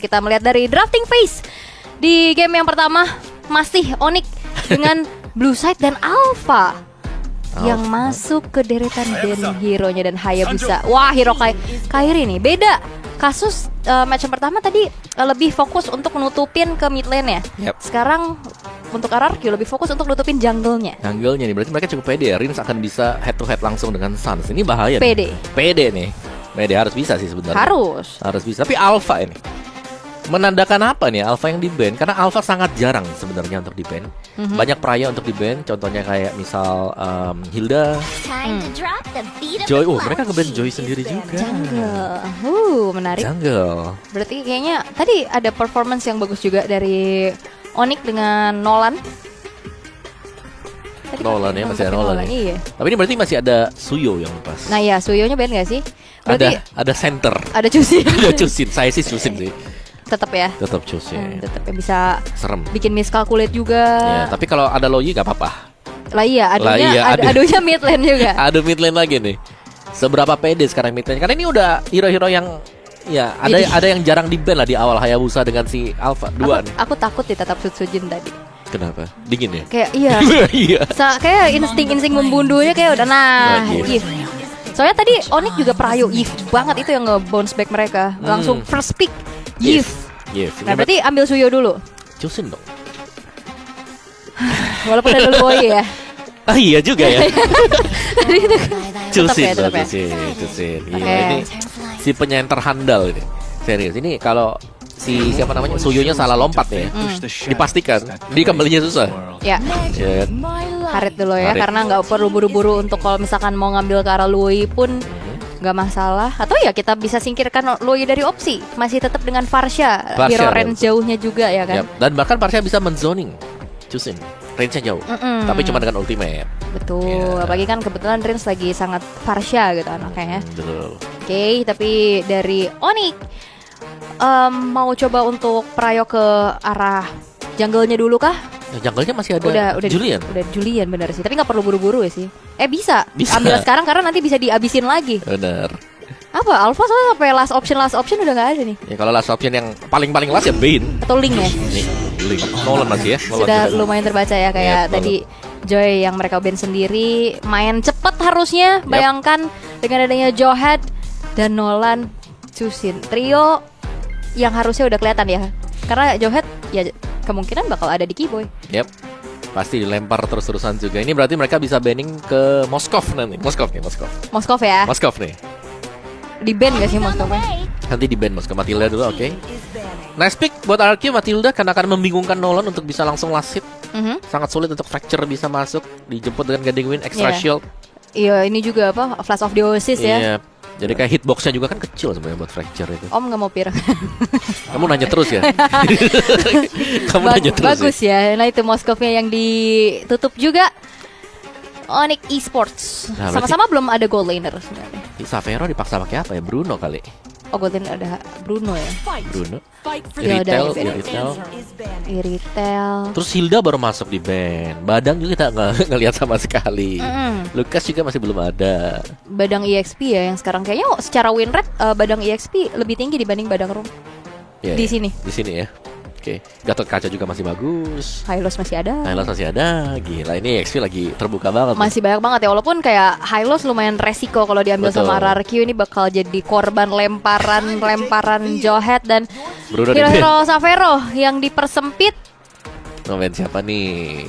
Kita melihat dari drafting phase di game yang pertama masih Onyx dengan Blue Side dan Alpha yang masuk ke deretan Den hero-nya dan Hayabusa. Wah, hero Kairi nih beda. Kasus match yang pertama tadi lebih fokus untuk menutupin ke mid lane ya. Sekarang untuk RRQ lebih fokus untuk nutupin jungle-nya. Jungle-nya nih berarti mereka cukup pede ya. Rins akan bisa head to head langsung dengan Suns. Ini bahaya. Pede. Pede nih. Pede harus bisa sih sebenarnya. Harus bisa. Tapi Alpha ini menandakan apa nih Alpha yang di-ban? Karena Alpha sangat jarang sebenarnya untuk di-ban. Banyak pria untuk di-ban, contohnya kayak misal Hilda, Joy. Oh, mereka nge-ban Joy sendiri juga. Jungle. Menarik. Jungle. Berarti kayaknya tadi ada performance yang bagus juga dari Onyx dengan Nolan. Nolan ya, masih ada Nolan ya. Iya. Tapi ini berarti masih ada Suyo yang pas. Nah ya, Suyo-nya ban gak sih? Berarti ada center. Ada Cusin. Ada Cusin. Saya sih Cusin sih. Tetap ya. Tetap Cusin. Tetap ya bisa serem. Bikin miscalculate juga. Ya, tapi kalau ada Loyi gak apa-apa. Lah iya, adunya mid lane juga. Adu mid lane lagi nih. Seberapa pede sekarang mid lane? Karena ini udah hero-hero yang ya ada yang jarang di-ban lah di awal. Hayabusa dengan si Alpha 2 nih. Aku takut ditatap Sutsujin tadi. Kenapa? Dingin ya? Kayak iya. Iya. Kayak insting membunuhnya kayak udah Yif. Soalnya tadi Onyx juga prayo Yif banget, itu yang nge-bounce back mereka. Langsung first pick Yif. Nah berarti ambil Suyo dulu. Cusin dong. Walaupun ada Luoy ya. Ah iya juga ya. Cusin. Ini si penyain terhandal ini. Serius ini kalau si siapa namanya Suyonya salah lompat ya, dipastikan dia kembalinya susah. Ya. Harit dulu ya, karena nggak perlu buru-buru untuk kalau misalkan mau ngambil ke arah Lui pun nggak masalah. Atau ya kita bisa singkirkan Lui dari opsi, masih tetap dengan Farsha hero range jauhnya juga ya kan. Dan bahkan Farsha bisa menzoning Cusin, range-nya jauh, tapi cuma dengan ultimate. Betul, apalagi kan kebetulan Rins lagi sangat Farsha gitu anaknya ya. Betul. Oke, tapi dari Onyx mau coba untuk prayo ke arah jungle-nya dulu kah? Nah, jungle-nya masih ada Julian. Udah Julian bener sih, tapi nggak perlu buru-buru ya sih. Bisa ambil sekarang karena nanti bisa dihabisin lagi. Bener. Apa Alpha soalnya sampai last option udah nggak ada nih. Ya kalau last option yang paling last ya Bane atau Link ya. Link. Nolan masih ya. Sudah lumayan terbaca ya kayak tadi Joy yang mereka ban sendiri main cepet harusnya. Bayangkan dengan adanya Johead dan Nolan Cusin trio yang harusnya udah kelihatan ya. Karena Johead ya kemungkinan bakal ada di Keyboy. Pasti dilempar terus-terusan juga. Ini berarti mereka bisa banning ke Moskov nanti. Moskov ya. Moskov nih. Di ban gak sih Moskov-nya? Nanti di ban Moskov. Matilda dulu, oke. Nice pick buat RQ Matilda karena akan membingungkan Nolan untuk bisa langsung last hit. Sangat sulit untuk Fracture bisa masuk. Dijemput dengan Guiding Wind, extra shield. Iya, ini juga apa? Flash of Theosis ya. Jadi kayak hitboxnya juga kan kecil sebenarnya buat Fracture itu. Om nggak mau pirang. Kamu nanya terus ya. Nanya terus. Bagus ya. Nah itu Moskovnya yang ditutup juga. Onyx Esports. Sama-sama belum ada gold laner sebenarnya. Savero dipaksa pakai apa ya? Bruno kali. Oh gold laner ada Bruno ya. Bruno. Retail. Terus Hilda baru masuk di band. Badang juga kita nggak ngelihat sama sekali. Lucas juga masih belum ada. Badang EXP ya yang sekarang kayaknya secara win rate Badang EXP lebih tinggi dibanding Badang Room. Di sini ya. Oke. Gatot Kaca juga masih bagus. Hylos masih ada. Gila ini EXP lagi terbuka banget. Masih banyak banget ya. Walaupun kayak Hylos lumayan resiko kalau diambil sama RRQ. Ini bakal jadi korban lemparan Johead dan hero Savero yang dipersempit. Nomen siapa nih?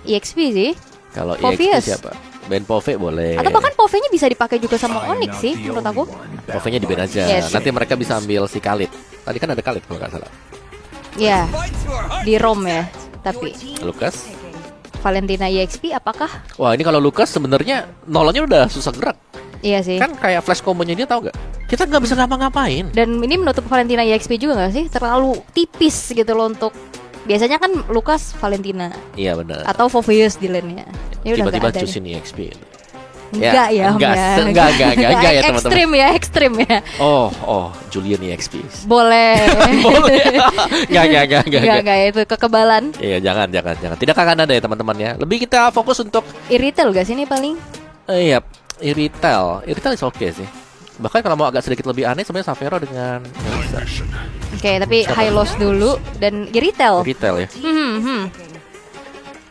EXP sih. Kalau EXP siapa? Ben Pove boleh. Atau bahkan Pove-nya bisa dipakai juga sama Onyx sih menurut aku. Pove-nya di ban aja. Nanti mereka bisa ambil si Khalid. Tadi kan ada Khalid kalau nggak salah. Ya, di Rom ya. Tapi Lucas, Valentina EXP apakah? Wah ini kalau Lucas sebenarnya nolongnya udah susah gerak. Iya sih. Kan kayak flash combo-nya dia tahu gak? Kita nggak bisa ngapa-ngapain. Dan ini menutup Valentina EXP juga nggak sih? Terlalu tipis gitu loh untuk. Biasanya kan Lucas Valentina. Iya benar. Atau Foveus di lane-nya. Tiba-tiba Cusin EXP. Enggak ya teman-teman. Ekstrim ya. Oh, Julian EXP. Boleh. Enggak itu kekebalan. Iya, jangan. Tidak akan ada ya teman-teman ya. Lebih kita fokus untuk Irritail gak sih ini paling? Iya, Irritail is oke sih. Bahkan kalau mau agak sedikit lebih aneh sebenarnya Xavero dengan Melissa. Oke, tapi high loss dulu dan Giritel. Retail ya.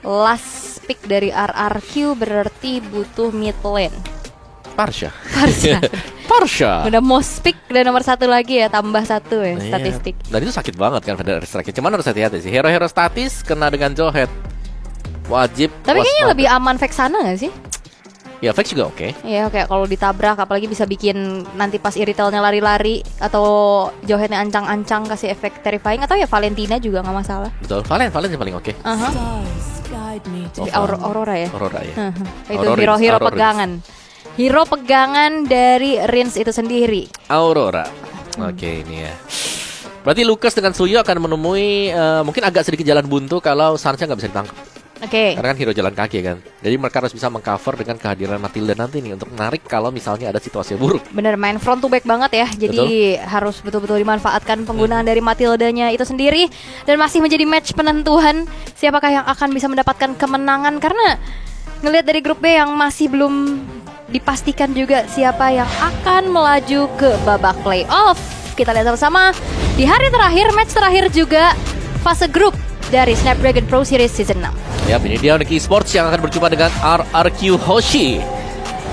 Last pick dari RRQ berarti butuh mid lane. Parsha. Udah most pick dan nomor 1 lagi ya, tambah 1 ya statistik. Dan itu sakit banget kan pada strike. Cuman harus hati-hati sih. Hero-hero statis kena dengan Jawhead wajib. Tapi kayaknya lebih aman Vexana gak sih? Ya Vex juga oke. Iya, kayak kalau ditabrak apalagi bisa bikin nanti pas Iritelnya lari-lari atau Jawheadnya ancang-ancang kasih efek terrifying, atau ya Valentina juga nggak masalah. Betul, Valen sih paling oke. Jadi Aurora ya. Aurora ya. Itu hero pegangan. Hero pegangan dari Rins itu sendiri. Aurora. Oke, ini ya. Berarti Lucas dengan Suyo akan menemui mungkin agak sedikit jalan buntu kalau Sansa nggak bisa ditangkap. Oke. Karena kan hero jalan kaki kan. Jadi mereka harus bisa mengcover dengan kehadiran Matilda nanti nih untuk menarik kalau misalnya ada situasi buruk. Bener, main front to back banget ya. Jadi harus betul-betul dimanfaatkan penggunaan dari Matildanya itu sendiri. Dan masih menjadi match penentuan siapakah yang akan bisa mendapatkan kemenangan. Karena ngelihat dari grup B yang masih belum dipastikan juga siapa yang akan melaju ke babak playoff. Kita lihat sama-sama di hari terakhir, match terakhir juga fase grup dari Snapdragon Pro Series Season 6. Yap, ini dia Onyx Esports yang akan berjumpa dengan RRQ Hoshi.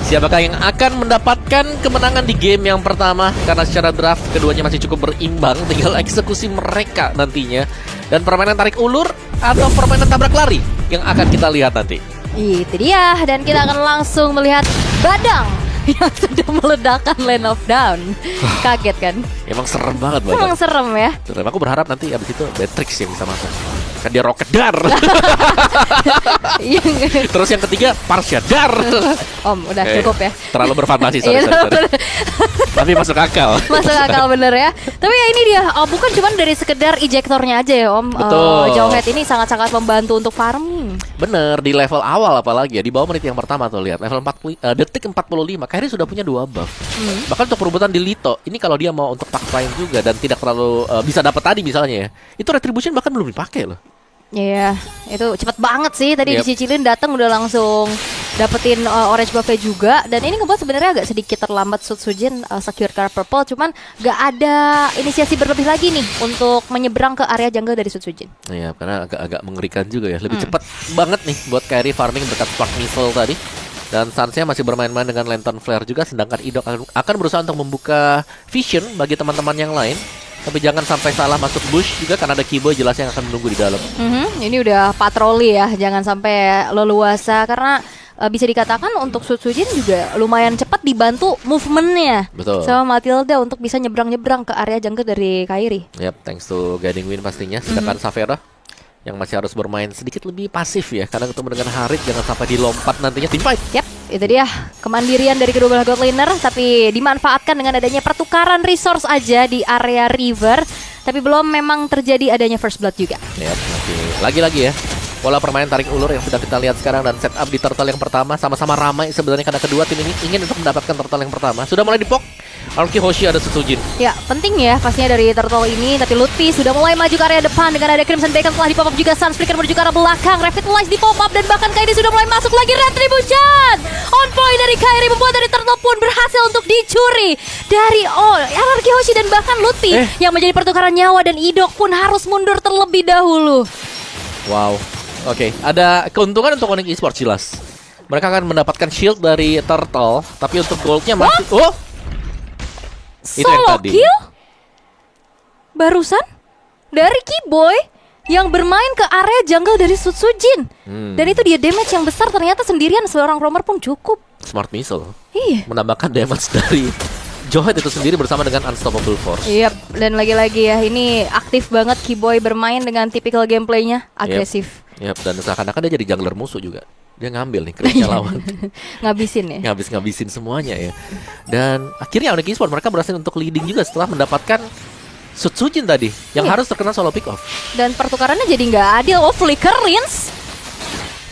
Siapakah yang akan mendapatkan kemenangan di game yang pertama? Karena secara draft keduanya masih cukup berimbang. Tinggal eksekusi mereka nantinya. Dan permainan tarik ulur atau permainan tabrak lari yang akan kita lihat nanti. Itu dia, dan kita akan langsung melihat Badang yang sudah meledakkan Land of Down. Kaget kan? Emang serem banget Badang. Emang serem ya. Serem. Aku berharap nanti abis itu Beatrix yang bisa masuk. Kan dia roket dar. Terus yang ketiga Parsha dar. Om, udah cukup ya. Terlalu berfantasi, sorry. Tapi masuk akal. Masuk akal bener ya. Tapi ya ini dia, bukan cuma dari sekedar ejektornya aja ya Om. Betul. Jawhead ini sangat-sangat membantu untuk farming. Bener, di level awal apalagi ya. Di bawah menit yang pertama tuh lihat. Level 40, detik 45, Kairi sudah punya 2 buff. Bahkan untuk perebutan di Lito, ini kalau dia mau untuk pack prime juga dan tidak terlalu bisa dapat tadi misalnya ya, itu retribution bahkan belum dipakai loh. Iya, itu cepet banget sih. Tadi dicicilin datang udah langsung dapetin orange buffnya juga. Dan ini ngebuat sebenarnya agak sedikit terlambat Sutsujin secure card purple. Cuman gak ada inisiasi berlebih lagi nih untuk menyeberang ke area jungle dari Sutsujin. Iya, karena agak mengerikan juga ya. Lebih cepat banget nih buat Kairi farming berkat Spark Missile tadi. Dan Sansa masih bermain-main dengan Lantern Flare juga. Sedangkan Idok akan berusaha untuk membuka vision bagi teman-teman yang lain. Tapi jangan sampai salah masuk bush juga karena ada Kiboy jelas yang akan menunggu di dalam. Ini udah patroli ya, jangan sampai leluasa karena bisa dikatakan untuk Sutsujin juga lumayan cepat dibantu movementnya. Betul. Sama Matilda untuk bisa nyebrang-nyebrang ke area jungle dari Kairi. Yap, thanks to Guiding Wind pastinya. Sedangkan Xavero yang masih harus bermain sedikit lebih pasif ya, karena ketemu dengan Harit jangan sampai dilompat nantinya teamfight. Yap, itu dia kemandirian dari kedua belah god laner, tapi dimanfaatkan dengan adanya pertukaran resource aja di area river, tapi belum memang terjadi adanya first blood juga. Yap, lagi-lagi ya. Pola permainan tarik ulur yang sudah kita lihat sekarang dan setup di turtle yang pertama sama-sama ramai sebenarnya karena kedua tim ini ingin untuk mendapatkan turtle yang pertama. Sudah mulai dipok. RRQ Hoshi ada Sutsujin. Ya, penting ya pastinya dari turtle ini, tapi Lutfi sudah mulai maju ke area depan dengan ada Crimson Bacon telah di-pop up juga, Sunspeaker menuju ke arah belakang, Revitalize di-pop up dan bahkan Kairi sudah mulai masuk lagi, Retribution on point dari Kairi membuat dari turtle pun berhasil untuk dicuri dari RRQ Hoshi dan bahkan Lutfi yang menjadi pertukaran nyawa dan Idok pun harus mundur terlebih dahulu. Wow. Oke, ada keuntungan untuk Onyx Esports jelas. Mereka akan mendapatkan shield dari Turtle, tapi untuk goldnya masih itu yang Solo tadi. kill? Barusan dari Kiboy yang bermain ke area jungle dari Sutsujin. Dan itu dia damage yang besar, ternyata sendirian seorang roamer pun cukup. Smart Missile. Iya. Menambahkan damage dari Jawhead itu sendiri bersama dengan Unstoppable Force. Iya, dan lagi-lagi ya ini aktif banget Kiboy bermain dengan tipikal gameplaynya agresif. Yap, dan seakan-akan dia jadi jungler musuh juga. Dia ngambil nih creepnya lawan. Ngabisin ya. Ngabisin semuanya ya. Dan akhirnya Onyx Esports mereka berhasil untuk leading juga setelah mendapatkan Sutsujin tadi yang harus terkena solo pick off. Dan pertukarannya jadi nggak adil. Flicker Rins.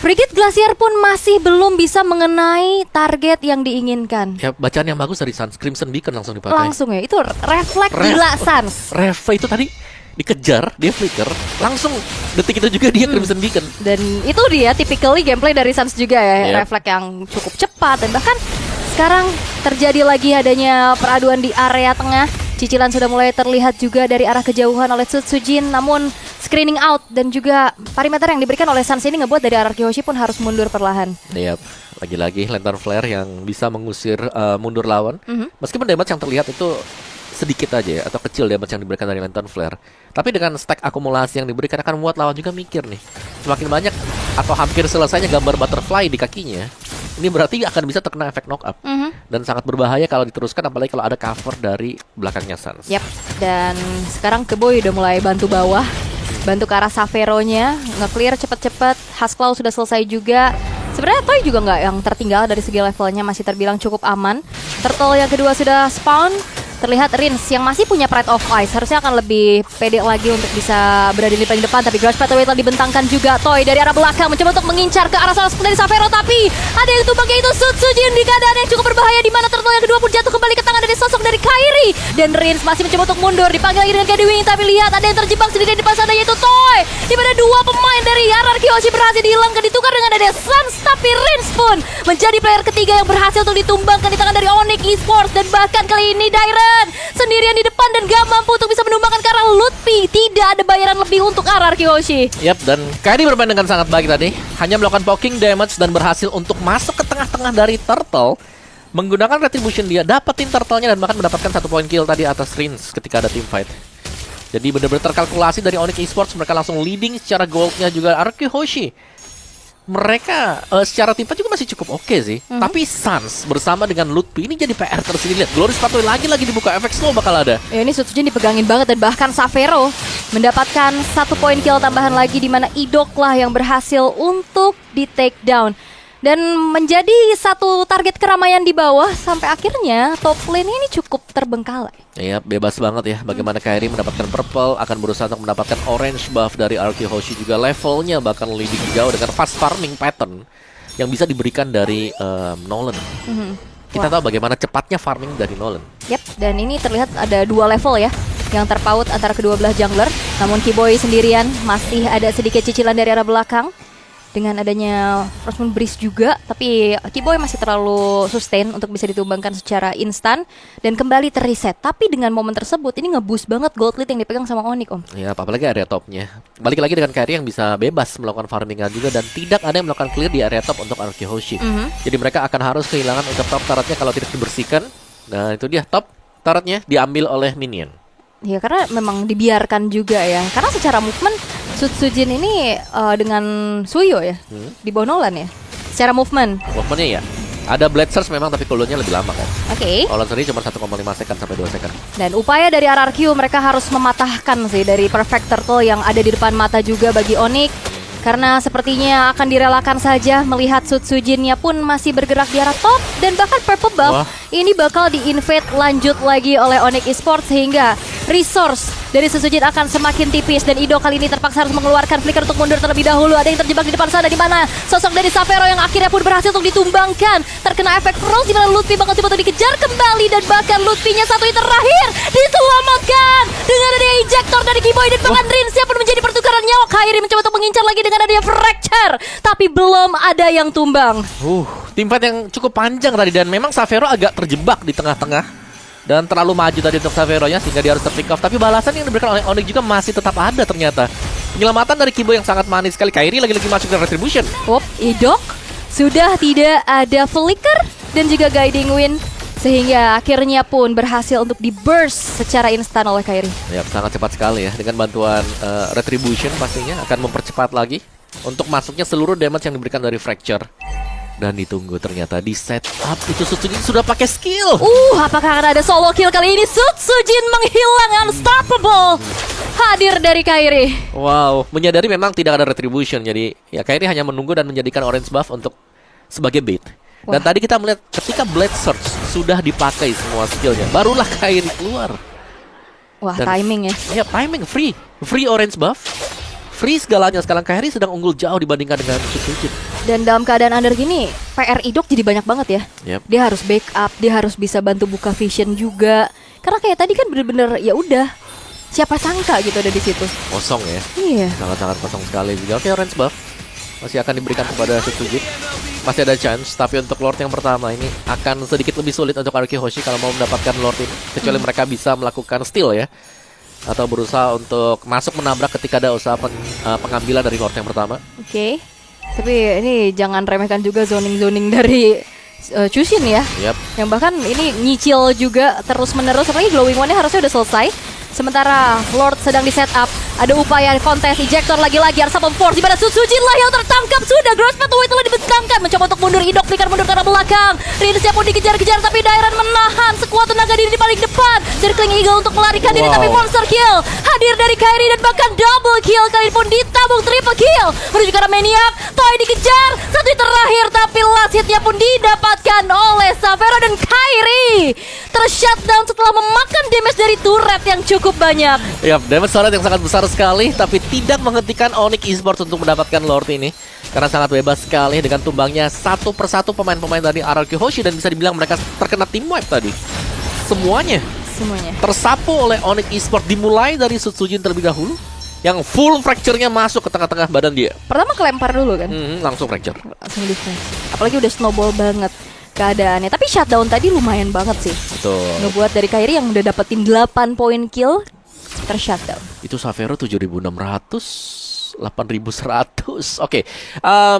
Frigate Glacier pun masih belum bisa mengenai target yang diinginkan. Ya, bacaan yang bagus dari Sans. Crimson Beacon langsung dipakai. Langsung ya, itu refleks gila Sans. Reva itu tadi dikejar, dia flicker, langsung detik itu juga dia Crimson Beacon. Dan itu dia typically gameplay dari Sans juga ya, refleks yang cukup cepat dan bahkan sekarang terjadi lagi adanya peraduan di area tengah. Cicilan sudah mulai terlihat juga dari arah kejauhan oleh Sutsujin, namun screening out dan juga perimeter yang diberikan oleh Suns ini ngebuat dari RRQ Hoshi pun harus mundur perlahan. Yap, lagi-lagi Lantern Flare yang bisa mengusir mundur lawan. Meskipun damage yang terlihat itu sedikit aja ya, atau kecil damage yang diberikan dari Lantern Flare. Tapi dengan stack akumulasi yang diberikan akan membuat lawan juga mikir nih. Semakin banyak atau hampir selesainya gambar butterfly di kakinya, ini berarti akan bisa terkena efek knock up. Dan sangat berbahaya kalau diteruskan, apalagi kalau ada cover dari belakangnya Suns. Yap, dan sekarang Keboy udah mulai bantu bawah, bantu ke arah Savero-nya, nge-clear cepet-cepet. Haskell sudah selesai juga. Sebenarnya Toy juga nggak yang tertinggal dari segi levelnya, masih terbilang cukup aman. Turtle yang kedua sudah spawn. Terlihat Rins yang masih punya Pride of Ice harusnya akan lebih pede lagi untuk bisa berada di paling depan. Tapi Grudge Pathway telah dibentangkan juga. Toy dari arah belakang mencoba untuk mengincar ke arah salah dari Savero, tapi ada yang tumbang, yaitu Sutsujin di keadaan yang cukup berbahaya, di mana Turtle yang kedua pun jatuh kembali ke tangan dari sosok dari Kairi. Dan Rins masih mencoba untuk mundur, dipanggil lagi dengan Kedwing, tapi lihat ada yang terjebak sendiri di depan sana, yaitu Toy. Di mana dua pemain dari RRQ Hoshi berhasil dihilangkan, ditukar dengan ada Suns, tapi Rins pun menjadi player ketiga yang berhasil untuk ditumbangkan di tangan dari Onyx Esports. Dan bahkan kali ini Dairen sendirian di depan dan gak mampu untuk bisa menumbangkan karena Lutfi. Tidak ada bayaran lebih untuk RRQ Hoshi. Yap, dan Kairi bermain dengan sangat baik tadi. Hanya melakukan poking damage dan berhasil untuk masuk ke tengah-tengah dari Turtle. Menggunakan Retribution dia dapetin Turtle-nya dan bahkan mendapatkan 1 point kill tadi atas Rins ketika ada team fight. Jadi benar-benar terkalkulasi dari Onyx Esports. Mereka langsung leading secara goldnya juga RRQ Hoshi. Mereka secara tim fight juga masih cukup oke sih. Tapi Suns bersama dengan Lutfi ini jadi PR tersendiri. Lihat, Glorious Pathway lagi dibuka, efek slow bakal ada. Ya, ini Sutsujin dipegangin banget, dan bahkan Savero mendapatkan 1 poin kill tambahan lagi, di mana Idok lah yang berhasil untuk di take down. Dan menjadi satu target keramaian di bawah sampai akhirnya top lane ini cukup terbengkalai. Iya, bebas banget ya. Bagaimana Kairi mendapatkan purple, akan berusaha untuk mendapatkan orange buff dari RRQ Hoshi juga. Levelnya bahkan leading jauh dengan fast farming pattern yang bisa diberikan dari Nolan. Kita tahu bagaimana cepatnya farming dari Nolan. Yap, dan ini terlihat ada 2 level ya yang terpaut antara kedua belah jungler. Namun Keyboy sendirian masih ada sedikit cicilan dari arah belakang. Dengan adanya Frostmourne Breeze juga, tapi Keyboy masih terlalu sustain untuk bisa ditumbangkan secara instan dan kembali terreset. Tapi dengan momen tersebut ini nge-boost banget gold lead yang dipegang sama Onyx, Om. Ya, apalagi area topnya. Balik lagi dengan Kairi yang bisa bebas melakukan farmingan juga dan tidak ada yang melakukan clear di area top untuk RRQ Hoshi. Jadi mereka akan harus kehilangan untuk top turretnya kalau tidak dibersihkan. Nah, itu dia, top turretnya diambil oleh minion. Ya, karena memang dibiarkan juga ya. Karena secara movement Sutsujin ini dengan Suyo ya, di bawah Nolan ya. Secara movementnya ya. Ada Blade Surge memang, tapi cooldownnya lebih lama kan. Oke. Nolan sendiri cuma 1,5 second sampai 2 second. Dan upaya dari RRQ mereka harus mematahkan sih dari Perfect Turtle yang ada di depan mata juga bagi Onyx. Karena sepertinya akan direlakan saja melihat Sutsujinnya pun masih bergerak di arah top. Dan bahkan Purple Buff ini bakal di-invade lanjut lagi oleh Onyx Esports, sehingga resource dari Sutsujin akan semakin tipis. Dan Ido kali ini terpaksa harus mengeluarkan flicker untuk mundur terlebih dahulu. Ada yang terjebak di depan sana, di mana sosok dari Savero yang akhirnya pun berhasil untuk ditumbangkan. Terkena efek frost, di mana Lutfi bakal coba untuk dikejar kembali. Dan bahkan Lutfinya satu hit terakhir diselamatkan dengan ada ejector dari Keyboy. Dan bahkan Rinsnya pun menjadi pertukaran nyawa. Kairi mencoba untuk mengincar lagi dengan adanya fracture, tapi belum ada yang tumbang. Tim fight yang cukup panjang tadi, dan memang Savero agak terjebak di tengah-tengah dan terlalu maju tadi untuk Savero-nya sehingga dia harus ter-pick off. Tapi balasan yang diberikan oleh Onyx juga masih tetap ada ternyata. Penyelamatan dari Keyboy yang sangat manis sekali. Kairi lagi-lagi masuk ke Retribution. Idok sudah tidak ada flicker dan juga guiding wind, sehingga akhirnya pun berhasil untuk di-burst secara instan oleh Kairi. Ya, sangat cepat sekali ya. Dengan bantuan Retribution pastinya akan mempercepat lagi untuk masuknya seluruh damage yang diberikan dari Fracture. Dan ditunggu ternyata di setup itu Sutsujin sudah pakai skill. Apakah akan ada solo kill kali ini? Sutsujin menghilang, unstoppable. Hadir dari Kairi. Wow, menyadari memang tidak ada Retribution. Jadi ya Kairi hanya menunggu dan menjadikan orange buff untuk sebagai bait. Dan tadi kita melihat ketika Blade Surge sudah dipakai semua skillnya, barulah Kairi keluar. Dan timing ya. Ya, timing, free orange buff. Free segalanya. Sekarang Kairi sedang unggul jauh dibandingkan dengan Sutsujin. Dan dalam keadaan under gini, PR Idok jadi banyak banget ya. Dia harus backup, dia harus bisa bantu buka vision juga. Karena kayak tadi kan bener-bener ya udah, siapa sangka gitu ada di situ. Kosong ya. Iya. Sangat-sangat kosong sekali juga. Oke, orange buff masih akan diberikan kepada Sutsujin. masih ada chance. Tapi untuk Lord yang pertama ini akan sedikit lebih sulit untuk Aoki Hoshi kalau mau mendapatkan Lord ini. Kecuali mereka bisa melakukan steal ya, atau berusaha untuk masuk menabrak ketika ada usaha pengambilan dari Lord yang pertama. Oke. Tapi ini jangan remehkan juga zoning dari Chushin ya. Yang bahkan ini nyicil juga terus-menerus. Apalagi Glowing One-nya harusnya udah selesai. Sementara Lord sedang di setup. Ada upaya kontes ejector lagi-lagi. Arsapon Force di mana Sutsujin lah yang tertangkap. Sudah Gross Pathway telah dibentangkan. Mencoba untuk mundur. Idok flicker mundur ke arah belakang. Rinsya pun dikejar-kejar. Tapi Dairan menahan sekuat tenaga diri di paling depan. Circling Eagle untuk melarikan diri. Tapi monster kill hadir dari Kairi. Dan bahkan double kill. Kali ini pun ditabung triple kill. Menuju ke arah Maniac. Toy dikejar. Satu hit terakhir. Tapi last hitnya pun didapatkan oleh Savera dan Kairi. Tershutdown setelah memakan damage dari turret yang cukup banyak. Damage turret yang sangat besar sekali, tapi tidak menghentikan Onyx Esports untuk mendapatkan Lord ini. Karena sangat bebas sekali dengan tumbangnya satu persatu pemain-pemain dari Aoki Hoshi. Dan bisa dibilang mereka terkena team wipe tadi. Semuanya tersapu oleh Onyx Esports. Dimulai dari Sutsujin terlebih dahulu, yang full fracture-nya masuk ke tengah-tengah badan dia. Pertama kelempar dulu kan? Langsung fracture. Langsung defense. Apalagi udah snowball banget keadaannya. Tapi shutdown tadi lumayan banget sih. Betul. Ngebuat dari Kairi yang udah dapetin 8 poin kill tershutdown. Itu Savero 7.600, 8.100. Oke.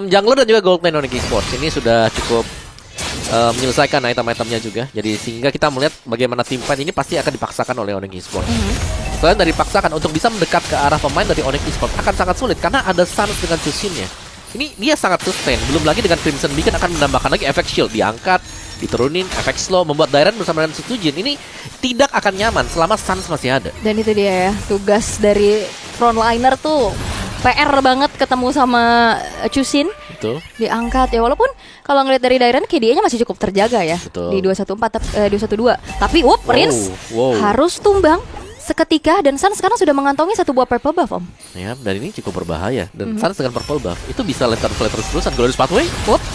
Jungler dan juga Goldman Onyx Esports ini sudah cukup menyelesaikan item-itemnya juga. Jadi sehingga kita melihat bagaimana tim fight ini pasti akan dipaksakan oleh Onyx Esports. Selain dari dipaksakan, untuk bisa mendekat ke arah pemain dari Onyx Esports akan sangat sulit karena ada Suns dengan Chushin-nya. Ini dia sangat sustain. Belum lagi dengan Crimson Beacon akan menambahkan lagi efek shield, diangkat, diturunin, efek slow, membuat Dairan bersama dengan Sutsujin ini tidak akan nyaman selama Suns masih ada. Dan itu dia ya, tugas dari frontliner tuh PR banget ketemu sama Chushin. Betul. Diangkat ya, walaupun kalau ngeliat dari Dairan KDA-nya masih cukup terjaga ya. Betul. Di 212. Tapi Rins harus tumbang seketika, dan Suns sekarang sudah mengantongi satu buah purple buff, Om. Ya, dan ini cukup berbahaya. Dan Suns dengan purple buff itu bisa lantern flare terus-terusan. Glorious Pathway.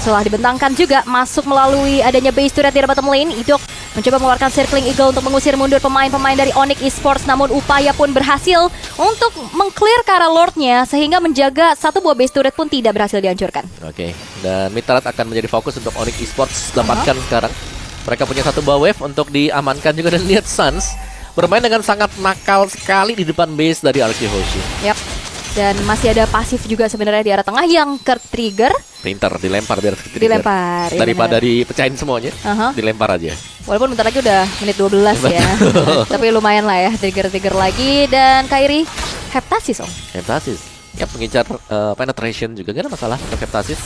Setelah dibentangkan juga masuk melalui adanya base turret di bottom lane. Idok mencoba mengeluarkan Circling Eagle untuk mengusir mundur pemain-pemain dari Onyx Esports. Namun upaya pun berhasil untuk meng-clear ke arah Lordnya, sehingga menjaga satu buah base turret pun tidak berhasil dihancurkan. Oke, dan mid turret akan menjadi fokus untuk Onyx Esports dapatkan sekarang. Mereka punya satu buah wave untuk diamankan juga. Dan lihat Suns bermain dengan sangat nakal sekali di depan base dari Aoki Hoshi. Dan masih ada pasif juga sebenarnya di arah tengah yang ke-trigger. Printer dilempar biar dilempar daripada dipecahin semuanya. Dilempar aja. Walaupun bentar lagi udah menit 12 ya. Tapi lumayan lah ya, trigger lagi. Dan Kairi Heptasis, Om. Heptasis. Mengincar penetration juga gak ada masalah untuk Heptasis.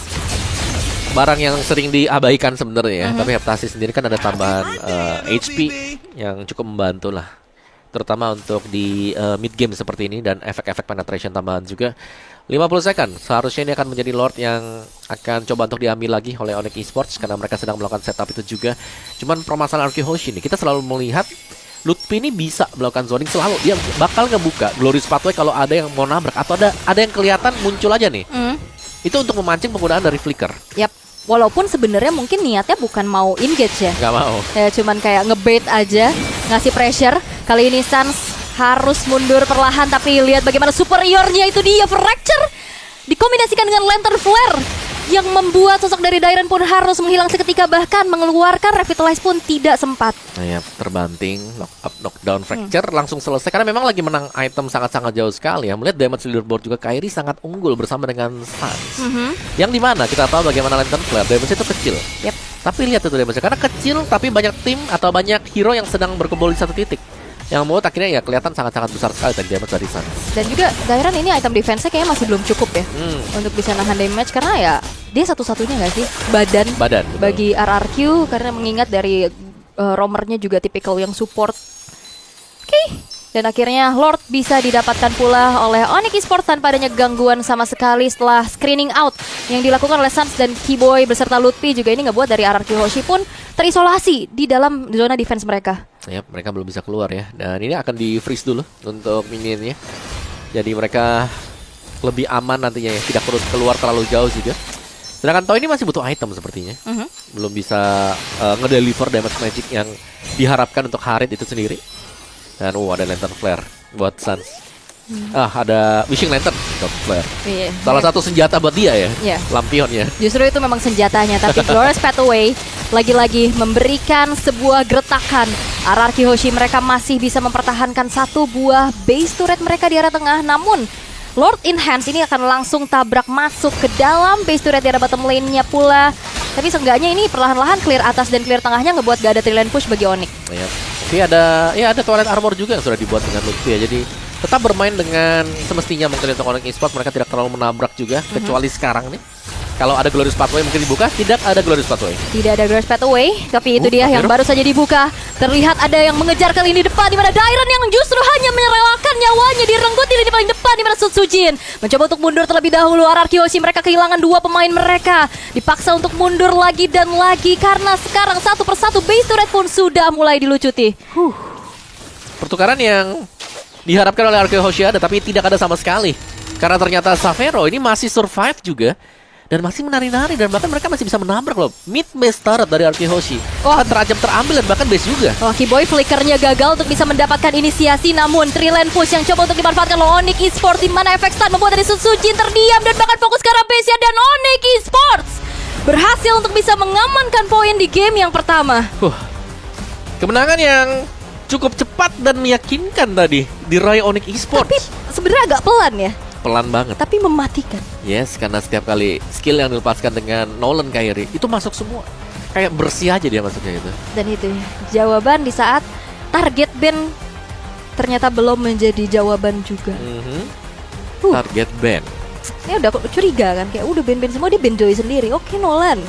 Barang yang sering diabaikan sebenarnya ya. Tapi Heptasis sendiri kan ada tambahan HP yang cukup membantu lah, terutama untuk di mid game seperti ini. Dan efek-efek penetration tambahan juga. 50 second seharusnya ini akan menjadi Lord yang akan coba untuk diambil lagi oleh Onyx Esports, karena mereka sedang melakukan setup itu juga. Cuman permasalahan Aoki Hoshi ini, kita selalu melihat Lutfi ini bisa melakukan zoning selalu. Dia bakal ngebuka Glorious Pathway kalau ada yang mau nabrak, atau ada yang kelihatan muncul aja nih. Itu untuk memancing penggunaan dari flicker. Walaupun sebenarnya mungkin niatnya bukan mau engage ya. Gak mau. Cuman kayak ngebait aja, ngasih pressure. Kali ini Suns harus mundur perlahan, tapi lihat bagaimana superiornya itu dia, fracture dikombinasikan dengan lantern flare yang membuat sosok dari Dairan pun harus menghilang seketika, bahkan mengeluarkan revitalize pun tidak sempat. Terbanting, knock up, knockdown, fracture langsung selesai karena memang lagi menang item sangat-sangat jauh sekali ya. Melihat damage leaderboard juga Kairi sangat unggul bersama dengan Suns. Yang dimana kita tahu bagaimana lantern flare damage itu kecil. Tapi lihat itu damage karena kecil, tapi banyak tim atau banyak hero yang sedang berkumpul di satu titik, yang membuat akhirnya ya kelihatan sangat-sangat besar sekali tadi damage dari Suns. Dan juga Dairan ini item defense-nya kayaknya masih belum cukup ya untuk bisa nahan damage, karena ya dia satu-satunya nggak sih badan bagi RRQ, karena mengingat dari roamernya juga tipikal yang support. Dan akhirnya Lord bisa didapatkan pula oleh Onyx Esports tanpa adanya gangguan sama sekali setelah screening out yang dilakukan oleh Suns dan Keyboy beserta Lutfi. Juga ini ngebuat dari Aoki Hoshi pun terisolasi di dalam zona defense mereka. Mereka belum bisa keluar ya. Dan ini akan di freeze dulu untuk minionnya. Jadi mereka lebih aman nantinya ya, tidak perlu keluar terlalu jauh juga. Sedangkan Toy ini masih butuh item sepertinya. Belum bisa ngedeliver damage magic yang diharapkan untuk Harit itu sendiri. Dan ada lantern flare buat Suns. Ada wishing lantern. Lantern Flare. Iya. Salah satu senjata buat dia ya, Iya. lampionnya. Justru itu memang senjatanya. Tapi Glorious Pathway lagi-lagi memberikan sebuah gertakan. RRQ Hoshi mereka masih bisa mempertahankan satu buah base turret mereka di area tengah. Namun Lord Enhance ini akan langsung tabrak masuk ke dalam base turret di area bottom lane-nya pula. Tapi seenggaknya ini perlahan-lahan clear atas dan clear tengahnya ngebuat gak ada 3-lane push bagi Onyx. Iya. Tapi ada Twilight Armor juga yang sudah dibuat dengan Lutfi ya. Jadi tetap bermain dengan semestinya mungkin untuk Onyx Esports. Mereka tidak terlalu menabrak juga, kecuali sekarang nih. Kalau ada Glorious Pathway mungkin dibuka, tidak ada Glorious Pathway. Tidak ada Glorious Pathway, tapi itu dia yang baru saja dibuka. Terlihat ada yang mengejar kali ini depan, di mana Dairon yang justru hanya merelakan nyawanya direnggut di lini paling depan, di mana Sun Sujin mencoba untuk mundur terlebih dahulu. RRQ Hoshi mereka kehilangan dua pemain mereka, dipaksa untuk mundur lagi dan lagi karena sekarang satu persatu base turret pun sudah mulai dilucuti. Pertukaran yang diharapkan oleh RRQ Hoshi ada, tapi tidak ada sama sekali. Karena ternyata Xavero ini masih survive juga. Dan masih menari-nari, dan bahkan mereka masih bisa menabrak loh. Mid base turret dari RRQ Hoshi. Terajam terambil dan bahkan base juga. Kiboy flickernya gagal untuk bisa mendapatkan inisiasi. Namun 3-lane push yang coba untuk dimanfaatkan oleh Onyx Esports, di mana efek stun membuat dari Sun Sujin terdiam dan bahkan fokus ke arah base-nya. Dan Onyx Esports berhasil untuk bisa mengamankan poin di game yang pertama. Kemenangan yang cukup cepat dan meyakinkan tadi diraih Onyx Esports. Tapi sebenarnya agak pelan ya. Pelan banget. Tapi mematikan. Yes, karena setiap kali skill yang dilepaskan dengan Nolan Kairi itu masuk semua. Kayak bersih aja dia masuknya itu. Dan itu jawaban di saat target ban ternyata belum menjadi jawaban juga. Target ban. Ini udah curiga kan, kayak udah ban-ban semua, dia ban Joy sendiri. Oke, Nolan.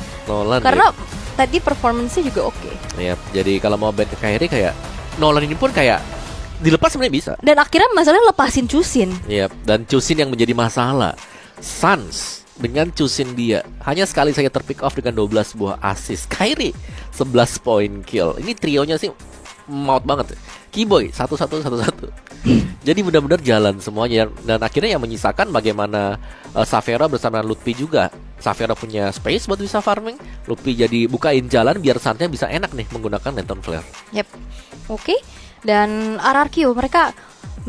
Karena tadi performance-nya juga oke. Yap, jadi kalau mau ban ke Kairi kayak Nolan ini pun kayak dilepas sebenarnya bisa. Dan akhirnya masalahnya lepasin Chusin. Yap, dan Chusin yang menjadi masalah. Suns dengan Chusin dia hanya sekali saja terpick off dengan 12 buah assist. Kairi 11 point kill. Ini trionya sih maut banget. Kiboy 1-1. Jadi benar-benar jalan semuanya. Dan akhirnya yang menyisakan bagaimana Xavero bersama Lutfi juga. Xavero punya space buat bisa farming. Lutfi jadi bukain jalan biar Sunsnya bisa enak nih menggunakan Lantern Flare. Yap, oke. Dan RRQ mereka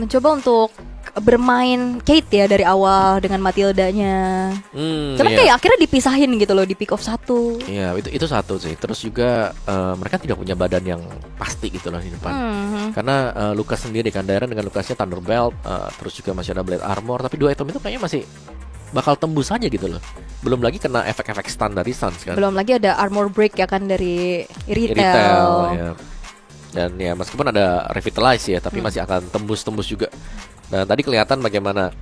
mencoba untuk bermain Kate ya dari awal dengan Matildanya. Cuman kayak akhirnya dipisahin gitu loh di pick off satu. Iya, itu satu sih. Terus juga mereka tidak punya badan yang pasti gitu loh di depan. Karena Lucas sendiri kan, Dairon dengan Lucasnya Thunderbelt, terus juga masih ada Blade Armor, tapi dua item itu kayaknya masih bakal tembus aja gitu loh. Belum lagi kena efek-efek stun dari Suns kan. Belum lagi ada armor break ya kan dari Iritel. Ya. Dan ya meskipun ada revitalize ya, tapi masih akan tembus-tembus juga. Dan tadi kelihatan bagaimana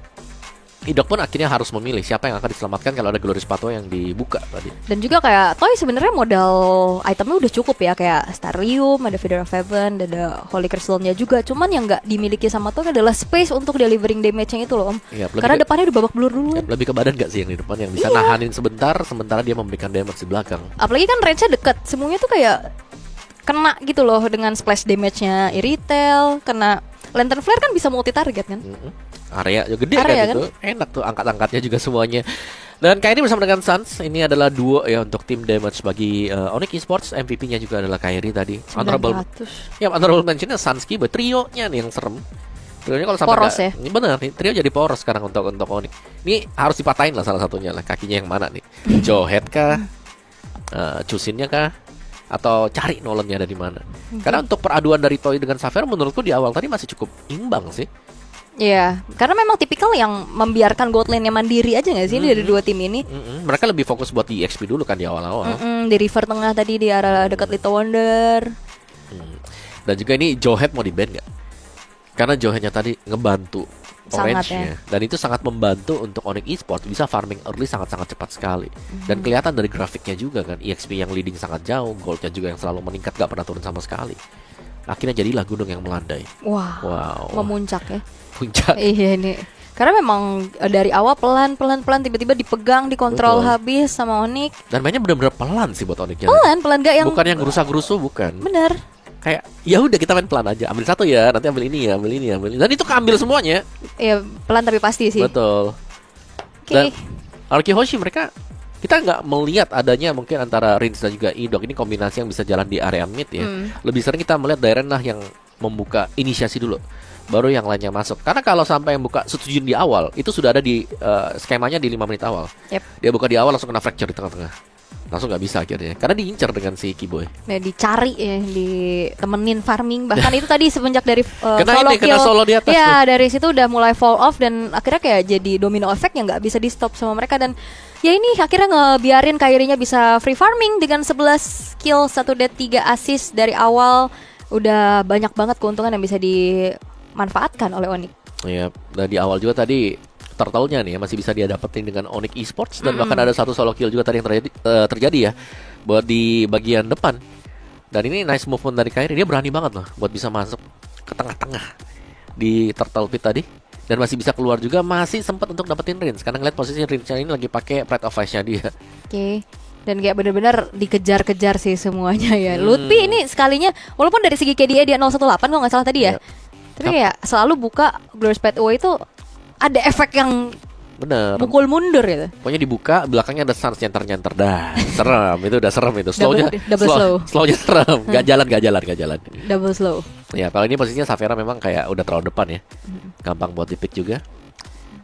Idok pun akhirnya harus memilih siapa yang akan diselamatkan kalau ada Glorious Pathway yang dibuka tadi. Dan juga kayak Toy sebenarnya modal itemnya udah cukup ya, kayak Starium, ada Feather of Heaven, ada Holy Crystal-nya juga. Cuman yang nggak dimiliki sama Toy adalah space untuk delivering damage-nya itu loh, Om. Ya, karena depannya udah babak belur dulu. Ya, lebih ke badan nggak sih yang di depan yang bisa nahanin sebentar, sementara dia memberikan damage di belakang. Apalagi kan range-nya dekat, semuanya tuh kayak kena gitu loh dengan splash damage-nya Iritel, kena Lantern Flare kan bisa multi target kan. Area juga gede kan itu. Enak tuh angkat-angkatnya juga semuanya. Dan Kairi bersama dengan Suns, ini adalah duo ya untuk tim damage bagi Onyx Esports. MVP-nya juga adalah Kairi tadi. Honorable mention-nya Suns Kiboy. Trionya nih yang serem. Trionya kalau sampai poros ya. Ini benar nih, trio jadi poros sekarang untuk Onyx. Ini harus dipatahin lah salah satunya lah. Kakinya yang mana nih? Johead kah? Chusin-nya kah? Atau cari Nolan-nya ada di mana? Karena untuk peraduan dari Toy dengan Xavero menurutku di awal tadi masih cukup imbang sih. Iya, karena memang tipikal yang membiarkan gold lane-nya mandiri aja gak sih dari dua tim ini. Mereka lebih fokus buat di XP dulu kan di awal-awal. Di river tengah tadi di arah dekat Little Wonder. Dan juga ini Johead mau di-ban gak? Karena Johead-nya tadi ngebantu Orange-nya. Dan itu sangat membantu untuk Onyx Esports bisa farming early sangat-sangat cepat sekali. Dan kelihatan dari grafiknya juga kan, EXP yang leading sangat jauh, goldnya juga yang selalu meningkat, gak pernah turun sama sekali. Akhirnya jadilah gunung yang melandai. Wow. Memuncak ya. Puncak. Iya ini. Karena memang dari awal pelan tiba-tiba dipegang, dikontrol habis sama Onyx. Dan mainnya benar-benar pelan sih buat Onyx. Pelan gak yang bukan yang gerusa-gerusu, bukan. Bener. Kayak ya udah kita main pelan aja, ambil satu ya, nanti ambil ini, dan itu keambil semuanya. Iya pelan tapi pasti sih. Betul. Dan RRQ Hoshi mereka kita nggak melihat adanya mungkin antara Rins dan juga Idok ini kombinasi yang bisa jalan di area mid ya. Lebih sering kita melihat Dairon lah yang membuka inisiasi dulu. baru yang lainnya masuk. Karena kalau sampai yang buka Sutjin di awal, itu sudah ada di skemanya di 5 menit awal. Dia buka di awal langsung kena fracture di tengah-tengah. Langsung nggak bisa akhirnya. Karena diincar dengan si Kiboy. Nah, dicari ya, ditemenin farming. Bahkan itu tadi semenjak dari kena solo di atas. Ya, dari situ udah mulai fall off dan akhirnya kayak jadi domino effect yang nggak bisa di stop sama mereka. Dan ya ini akhirnya ngebiarin Kairi-nya bisa free farming dengan 11 kill, 1 death, 3 assist dari awal. Udah banyak banget keuntungan yang bisa dimanfaatkan oleh Onyx. Iya, dan di awal juga tadi turtle-nya nih masih bisa dia dapetin dengan Onyx Esports dan bahkan ada satu solo kill juga tadi yang terjadi ya buat di bagian depan. Dan ini nice movement dari Kairi, dia berani banget loh buat bisa masuk ke tengah-tengah di turtle pit tadi dan masih bisa keluar juga, masih sempat untuk dapetin range karena ngeliat posisi range-nya ini lagi pakai Pride of Ice-nya dia. Oke. Dan kayak bener-bener dikejar-kejar sih semuanya ya. Lutfi ini sekalinya walaupun dari segi KDA dia 018 kalau nggak salah tadi ya. Tapi ya selalu buka Glorious Pathway itu ada efek yang bener mukul mundur gitu. Pokoknya dibuka, belakangnya ada Sans nyantar-nyantar. Dah, serem, itu udah serem itu. Slownya serem. Gak jalan. Double slow. Ya, kalau ini posisinya Savera memang kayak udah terlalu depan ya. Gampang buat di-pick juga.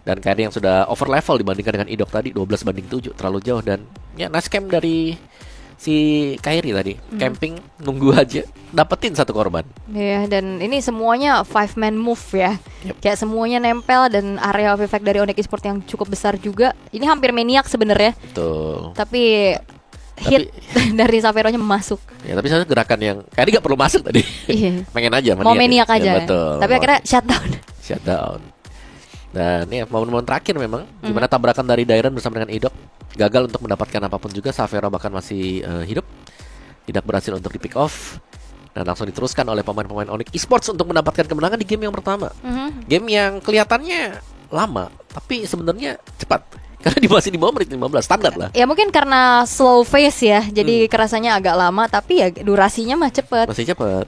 Dan Kairi yang sudah over level dibandingkan dengan Idok tadi 12-7, terlalu jauh. Dan ya nice camp dari si Kairi tadi, camping nunggu aja dapetin satu korban. Iya, dan ini semuanya 5-man move ya. Kayak semuanya nempel dan area of effect dari Onyx Esports yang cukup besar juga. Ini hampir maniak sebenarnya. Betul. Tapi hit dari Savero-nya masuk. Ya, tapi saya gerakan yang Kairi gak perlu masuk tadi. Iya. Pengen aja mau maniak aja. Ya, betul. Tapi akhirnya shutdown. Dan ya momen-momen terakhir memang dimana tabrakan dari Dairon bersama dengan Idok gagal untuk mendapatkan apapun juga. Savera bahkan masih hidup, tidak berhasil untuk di pick off dan langsung diteruskan oleh pemain-pemain Onyx Esports untuk mendapatkan kemenangan di game yang pertama. Game yang kelihatannya lama tapi sebenarnya cepat karena masih di bawah menit 15 standar lah. Ya mungkin karena slow phase ya, jadi kerasanya agak lama tapi ya durasinya mah cepet. Masih cepet.